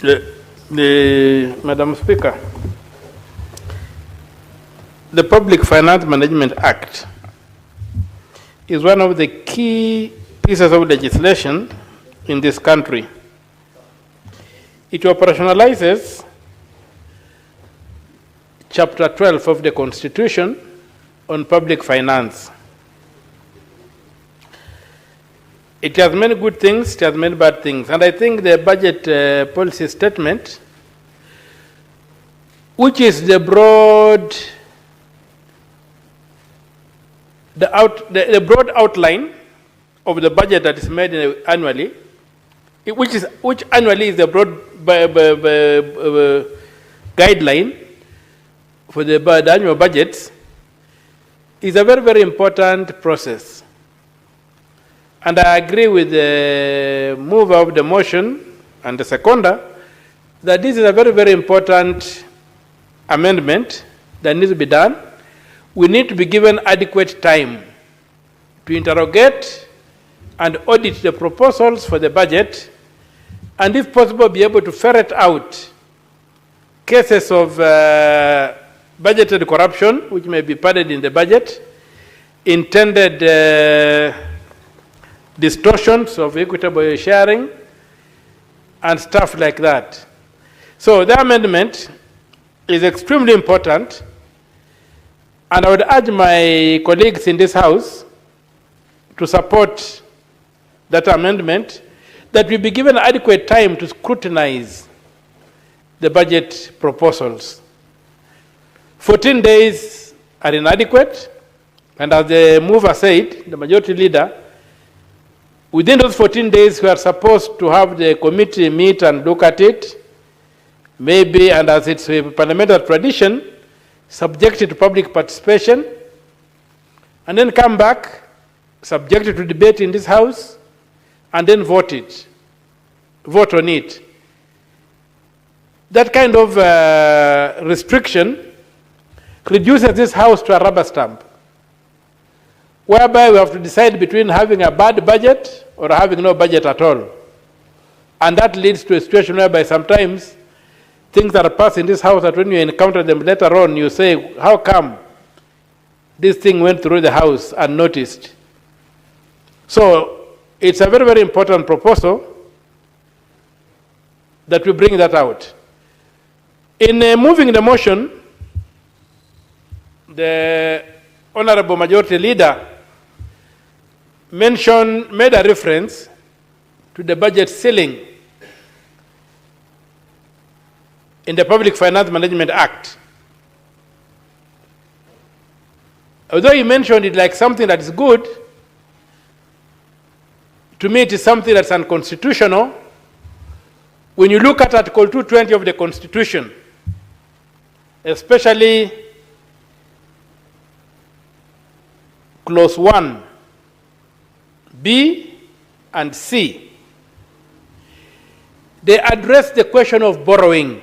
Madam Speaker, the Public Finance Management Act is one of the key pieces of legislation in this country. It operationalizes Chapter 12 of the Constitution on public finance. It has many good things, it has many bad things, and I think the budget policy statement, which is the broad, the broad outline of the budget that is made annually, which annually is the broad guideline for the annual budgets, is a very, very important process. And I agree with the mover of the motion and the seconder that this is a very, very important amendment that needs to be done. We need to be given adequate time to interrogate and audit the proposals for the budget, and if possible, be able to ferret out cases of budgeted corruption, which may be padded in the budget, intended distortions of equitable sharing, and stuff like that. So the amendment is extremely important, and I would urge my colleagues in this House to support that amendment, that we be given adequate time to scrutinize the budget proposals. 14 days are inadequate, and as the mover said, the majority leader, within those 14 days, we are supposed to have the committee meet and look at it, maybe, and as it's a parliamentary tradition, subject it to public participation, and then come back, subject it to debate in this House, and then vote on it. That kind of restriction reduces this House to a rubber stamp, whereby we have to decide between having a bad budget or having no budget at all. And that leads to a situation whereby sometimes things that are passed in this House, that when you encounter them later on, you say, how come this thing went through the House unnoticed? So it's a very, very important proposal that we bring that out. In moving the motion, the Honorable Majority Leader made a reference to the budget ceiling in the Public Finance Management Act. Although he mentioned it like something that is good, to me it is something that's unconstitutional. When you look at Article 220 of the Constitution, especially Clause 1, B and C, they address the question of borrowing.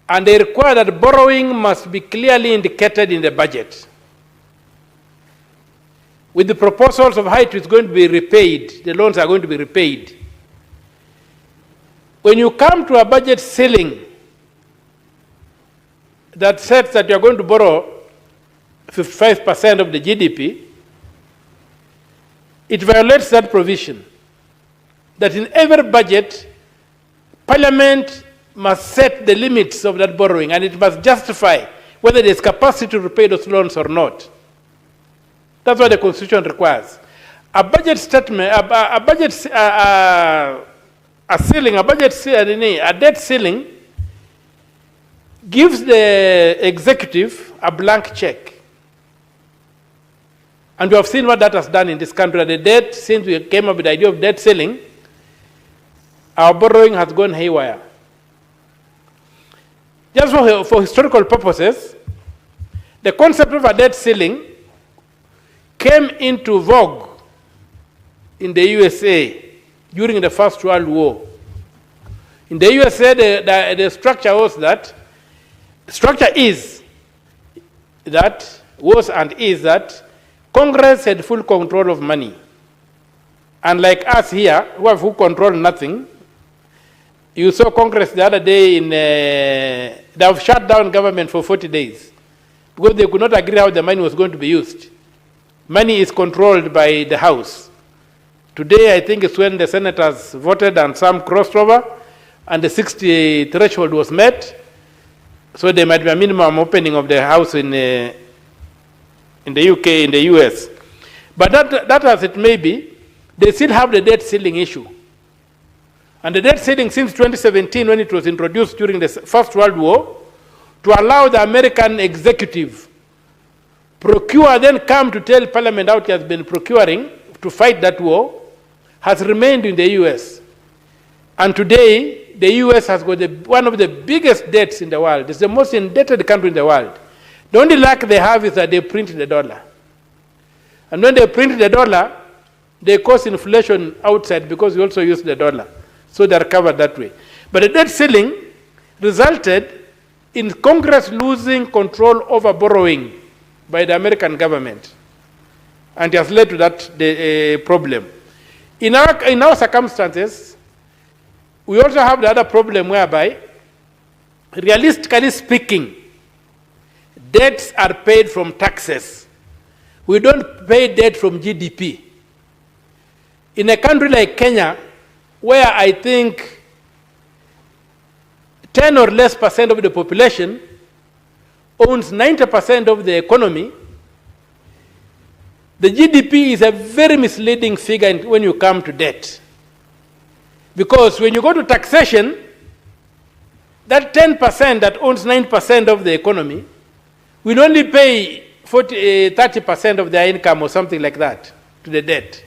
And they require that borrowing must be clearly indicated in the budget, with the proposals of how it is going to be repaid, the loans are going to be repaid. When you come to a budget ceiling that says that you are going to borrow 55% of the GDP, it violates that provision, that in every budget, Parliament must set the limits of that borrowing, and it must justify whether there is capacity to repay those loans or not. That's what the Constitution requires. A budget statement, a debt ceiling gives the executive a blank check. And we have seen what that has done in this country. The debt, since we came up with the idea of debt ceiling, our borrowing has gone haywire. Just for historical purposes, the concept of a debt ceiling came into vogue in the USA during the First World War. In the USA, the structure was that, Congress had full control of money. Unlike us here, who control nothing, You saw Congress the other day they have shut down government for 40 days because they could not agree how the money was going to be used. Money is controlled by the House. Today, I think it's when the senators voted and some crossed over and the 60 threshold was met. So there might be a minimum opening of the House in the UK, in the US. But that as it may be, they still have the debt ceiling issue. And the debt ceiling since 2017, when it was introduced during the First World War, to allow the American executive procure, then come to tell Parliament how it has been procuring to fight that war, has remained in the US. And today, the US has got one of the biggest debts in the world. It's the most indebted country in the world. The only lack they have is that they print the dollar. And when they print the dollar, they cause inflation outside because we also use the dollar. So they are covered that way. But the debt ceiling resulted in Congress losing control over borrowing by the American government. And it has led to that problem. In our circumstances, we also have the other problem whereby, realistically speaking, debts are paid from taxes. We don't pay debt from GDP. In a country like Kenya, where I think 10 or less percent of the population owns 90% of the economy, the GDP is a very misleading figure when you come to debt. Because when you go to taxation, that 10% that owns 9% of the economy will only pay 30% of their income or something like that to the debt.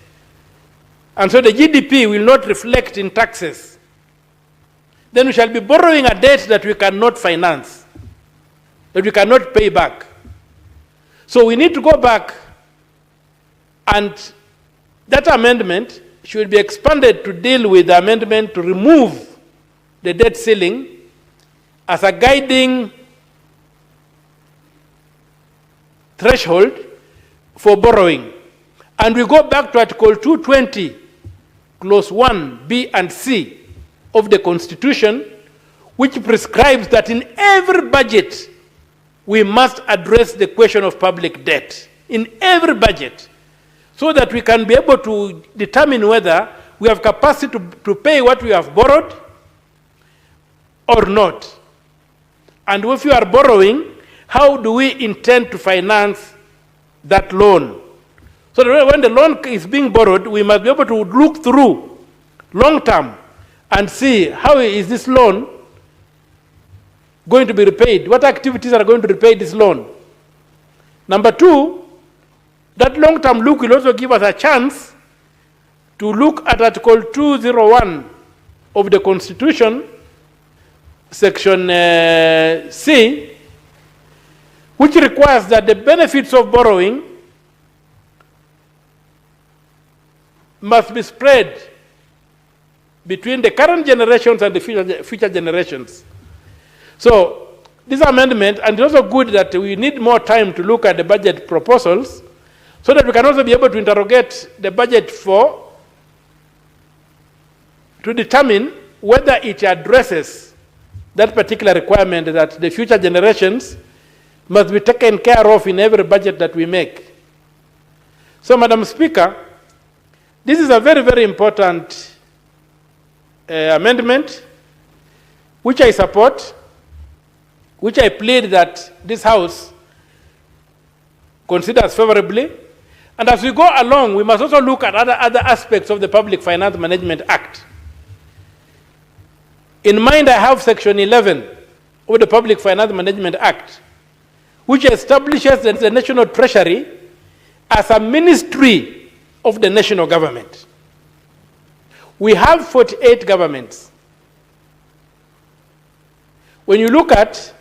And so the GDP will not reflect in taxes. Then we shall be borrowing a debt that we cannot finance, that we cannot pay back. So we need to go back, and that amendment should be expanded to deal with the amendment to remove the debt ceiling as a guiding threshold for borrowing. And we go back to Article 220, Clause 1, B and C of the Constitution, which prescribes that in every budget we must address the question of public debt. In every budget. So that we can be able to determine whether we have capacity to pay what we have borrowed or not. And if you are borrowing, how do we intend to finance that loan? So that when the loan is being borrowed, we must be able to look through long term and see how is this loan going to be repaid? What activities are going to repay this loan? Number two, that long-term look will also give us a chance to look at Article 201 of the Constitution, Section C, which requires that the benefits of borrowing must be spread between the current generations and the future generations. So this amendment, and it's also good that we need more time to look at the budget proposals so that we can also be able to interrogate the budget to determine whether it addresses that particular requirement that the future generations must be taken care of in every budget that we make. So, Madam Speaker, this is a very, very important amendment which I support, which I plead that this House considers favorably. And as we go along, we must also look at other aspects of the Public Finance Management Act. In mind, I have Section 11 of the Public Finance Management Act, which establishes the National Treasury as a ministry of the national government. We have 48 governments. When you look at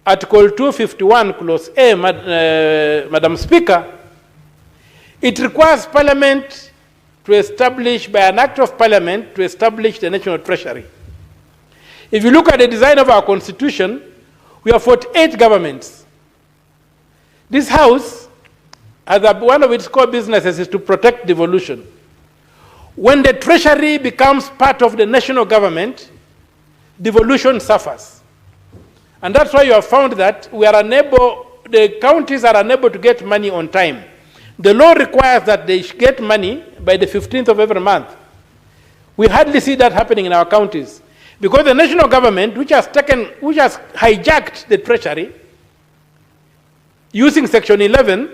Article 251, Clause A, Madam Speaker, it requires Parliament to establish, by an act of Parliament, to establish the National Treasury. If you look at the design of our Constitution, we have 48 governments. This House, as one of its core businesses, is to protect devolution. When the Treasury becomes part of the national government, devolution suffers. And that's why you have found that the counties are unable to get money on time. The law requires that they get money by the 15th of every month. We hardly see that happening in our counties because the national government, which has hijacked the Treasury, using Section 11,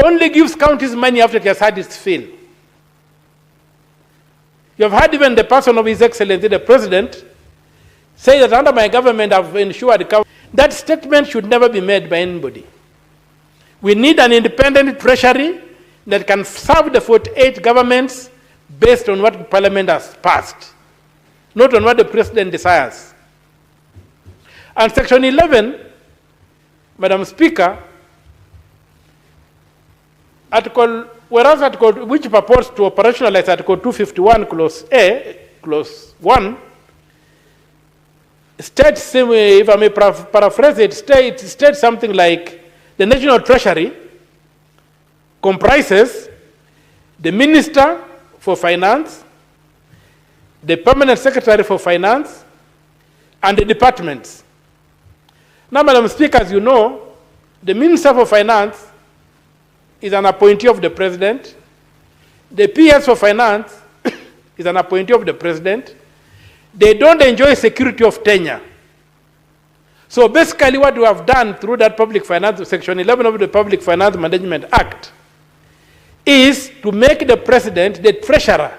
only gives counties money after it has had its fill. You have heard even the person of His Excellency, the President, say that under my government I've ensured that statement should never be made by anybody. We need an independent Treasury that can serve the 48 governments based on what Parliament has passed, not on what the President desires. And Section 11, Madam Speaker, article which purports to operationalize Article 251, Clause A, Clause 1, states, if I may paraphrase it, states something like the National Treasury comprises the Minister for Finance, the Permanent Secretary for Finance, and the departments. Now, Madam Speaker, as you know, the Minister for Finance is an appointee of the President. The PS for Finance is an appointee of the President. They don't enjoy security of tenure. So basically what we have done through that public finance, Section 11 of the Public Finance Management Act, is to make the President the treasurer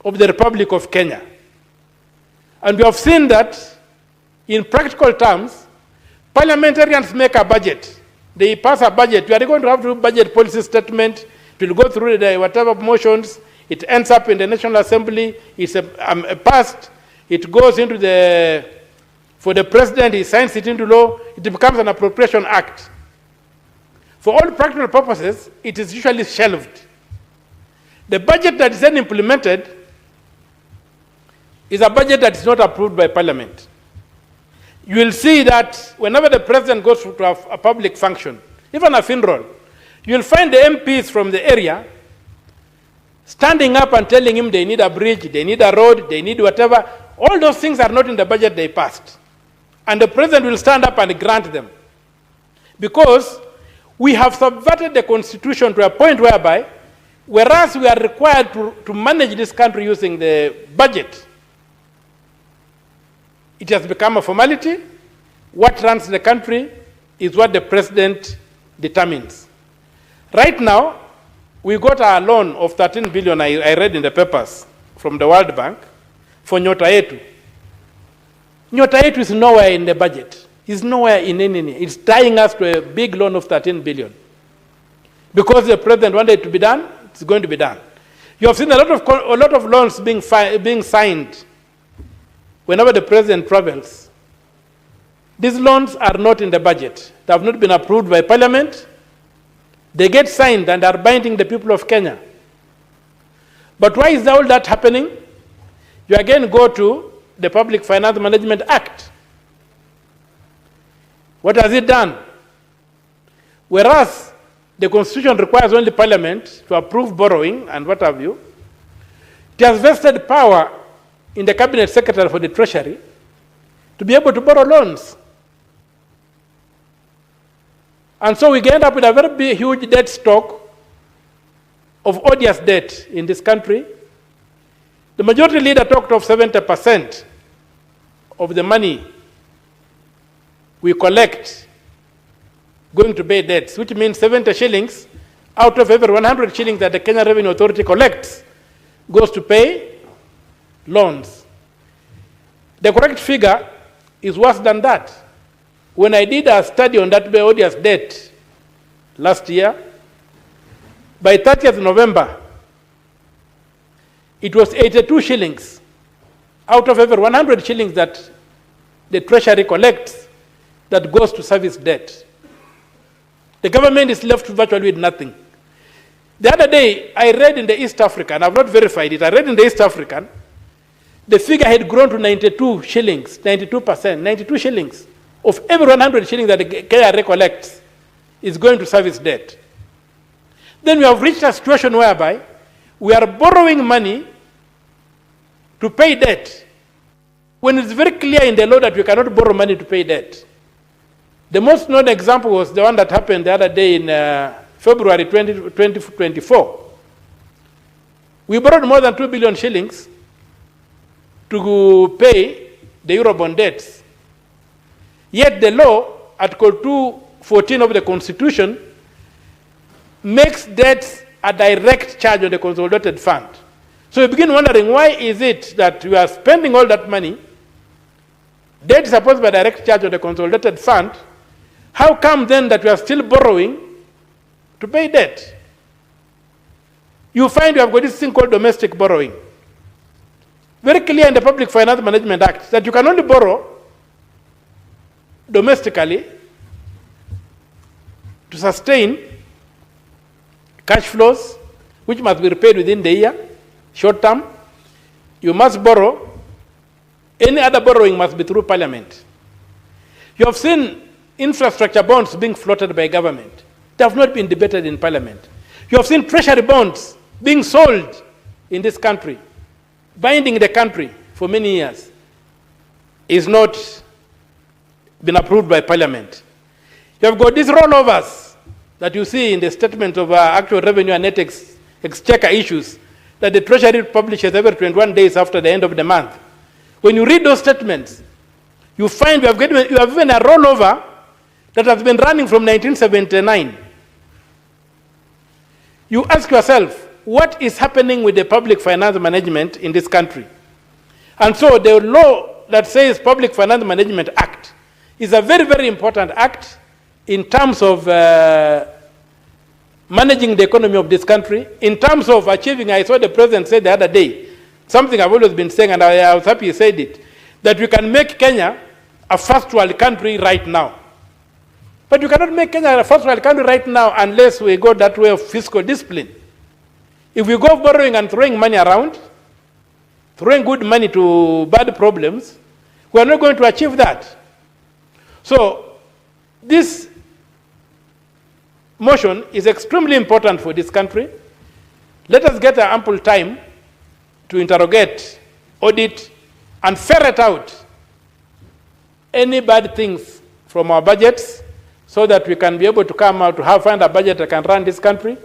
of the Republic of Kenya. And we have seen that in practical terms, parliamentarians make a budget. They pass a budget. We are going to have to do budget policy statement. It will go through the whatever motions. It ends up in the National Assembly. It's passed. It goes into for the President, he signs it into law. It becomes an appropriation act. For all practical purposes, it is usually shelved. The budget that is then implemented is a budget that is not approved by Parliament. You will see that whenever the President goes to a public function, even a funeral, you will find the MPs from the area standing up and telling him they need a bridge, they need a road, they need whatever. All those things are not in the budget they passed. And the President will stand up and grant them. Because we have subverted the Constitution to a point whereby, whereas we are required to manage this country using the budget, it has become a formality. What runs the country is what the President determines. Right now, we got a loan of 13 billion, I read in the papers, from the World Bank, for Nyota Yetu. Nyota Yetu is nowhere in the budget. It's nowhere in any. It's tying us to a big loan of 13 billion. Because the President wanted it to be done, it's going to be done. You have seen a lot of loans being signed whenever the President travels. These loans are not in the budget. They have not been approved by Parliament. They get signed and are binding the people of Kenya. But why is all that happening? You again go to the Public Finance Management Act. What has it done? Whereas the Constitution requires only Parliament to approve borrowing and what have you, it has vested power in the Cabinet Secretary for the Treasury to be able to borrow loans. And so we end up with a very big, huge debt stock of odious debt in this country. The majority leader talked of 70% of the money we collect going to pay debts, which means 70 shillings out of every 100 shillings that the Kenya Revenue Authority collects goes to pay loans. The correct figure is worse than that. When I did a study on that odious debt last year, by 30th November, it was 82 shillings out of every 100 shillings that the Treasury collects that goes to service debt. The government is left virtually with nothing. The other day, I read in the East African, I've not verified it, I read in the East African, the figure had grown to 92 shillings, 92%, 92 shillings of every 100 shillings that the KRA collects is going to service debt. then we have reached a situation whereby we are borrowing money to pay debt, when it's very clear in the law that we cannot borrow money to pay debt. The most known example was the one that happened the other day in February 2024. We borrowed more than 2 billion shillings to pay the Eurobond debts. Yet the law, Article 214 of the Constitution, makes debts a direct charge on the consolidated fund. So you begin wondering, why is it that we are spending all that money, debt is supposed to be a direct charge on the consolidated fund, how come then that we are still borrowing to pay debt? You find we have got this thing called domestic borrowing. Very clear in the Public Finance Management Act that you can only borrow domestically to sustain cash flows, which must be repaid within the year, short term. You must borrow. Any other borrowing must be through Parliament. You have seen infrastructure bonds being floated by government. They have not been debated in Parliament. You have seen treasury bonds being sold in this country, binding the country for many years. Is not been approved by Parliament. You have got these rollovers that you see in the statement of actual revenue and net exchequer issues that the Treasury publishes every 21 days after the end of the month. When you read those statements, you find you have even a rollover that has been running from 1979. You ask yourself, what is happening with the public finance management in this country? And so the law that says Public Finance Management Act is a very, very important act in terms of managing the economy of this country, in terms of achieving, I saw the president say the other day, something I've always been saying, and I was happy he said it, that we can make Kenya a first world country right now. But you cannot make Kenya a first world country right now unless we go that way of fiscal discipline. If we go borrowing and throwing money around, throwing good money to bad problems, we are not going to achieve that. So this motion is extremely important for this country. Let us get ample time to interrogate, audit, and ferret out any bad things from our budgets so that we can be able to come out to find a budget that can run this country.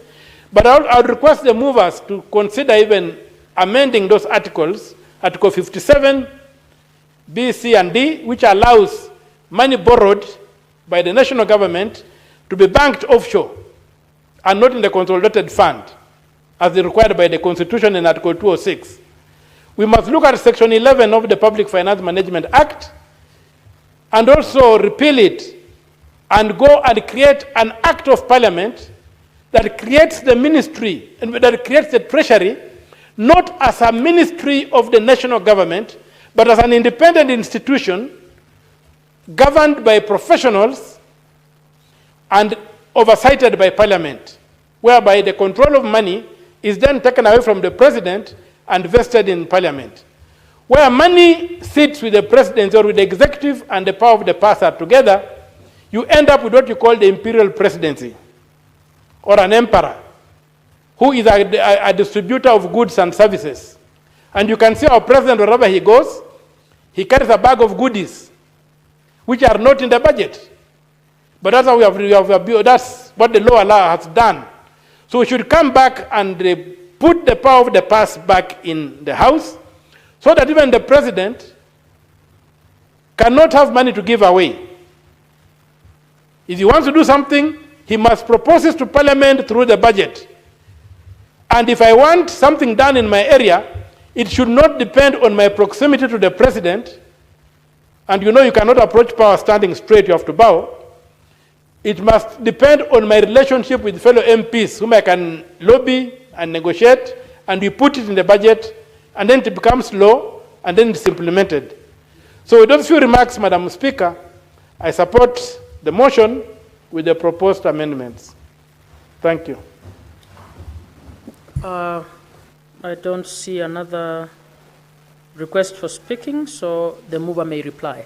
But I would request the movers to consider even amending those articles, Article 57, B, C, and D, which allows money borrowed by the national government to be banked offshore and not in the consolidated fund, as required by the Constitution in Article 206. We must look at Section 11 of the Public Finance Management Act and also repeal it and go and create an act of Parliament that creates the ministry and that creates the Treasury not as a ministry of the national government, but as an independent institution governed by professionals and oversighted by Parliament, whereby the control of money is then taken away from the president and vested in Parliament. Where money sits with the presidency or with the executive and the power of the purse are together, you end up with what you call the imperial presidency, or an emperor, who is a distributor of goods and services. And you can see our president, wherever he goes, he carries a bag of goodies, which are not in the budget. But that's how that's what the law has done. So we should come back and put the power of the purse back in the House, so that even the president cannot have money to give away. If he wants to do something, he must propose it to Parliament through the budget. And if I want something done in my area, it should not depend on my proximity to the president. And you know you cannot approach power standing straight, you have to bow. It must depend on my relationship with fellow MPs, whom I can lobby and negotiate, and we put it in the budget, and then it becomes law, and then it's implemented. So with those few remarks, Madam Speaker, I support the motion with the proposed amendments. Thank you. I don't see another request for speaking, so the mover may reply.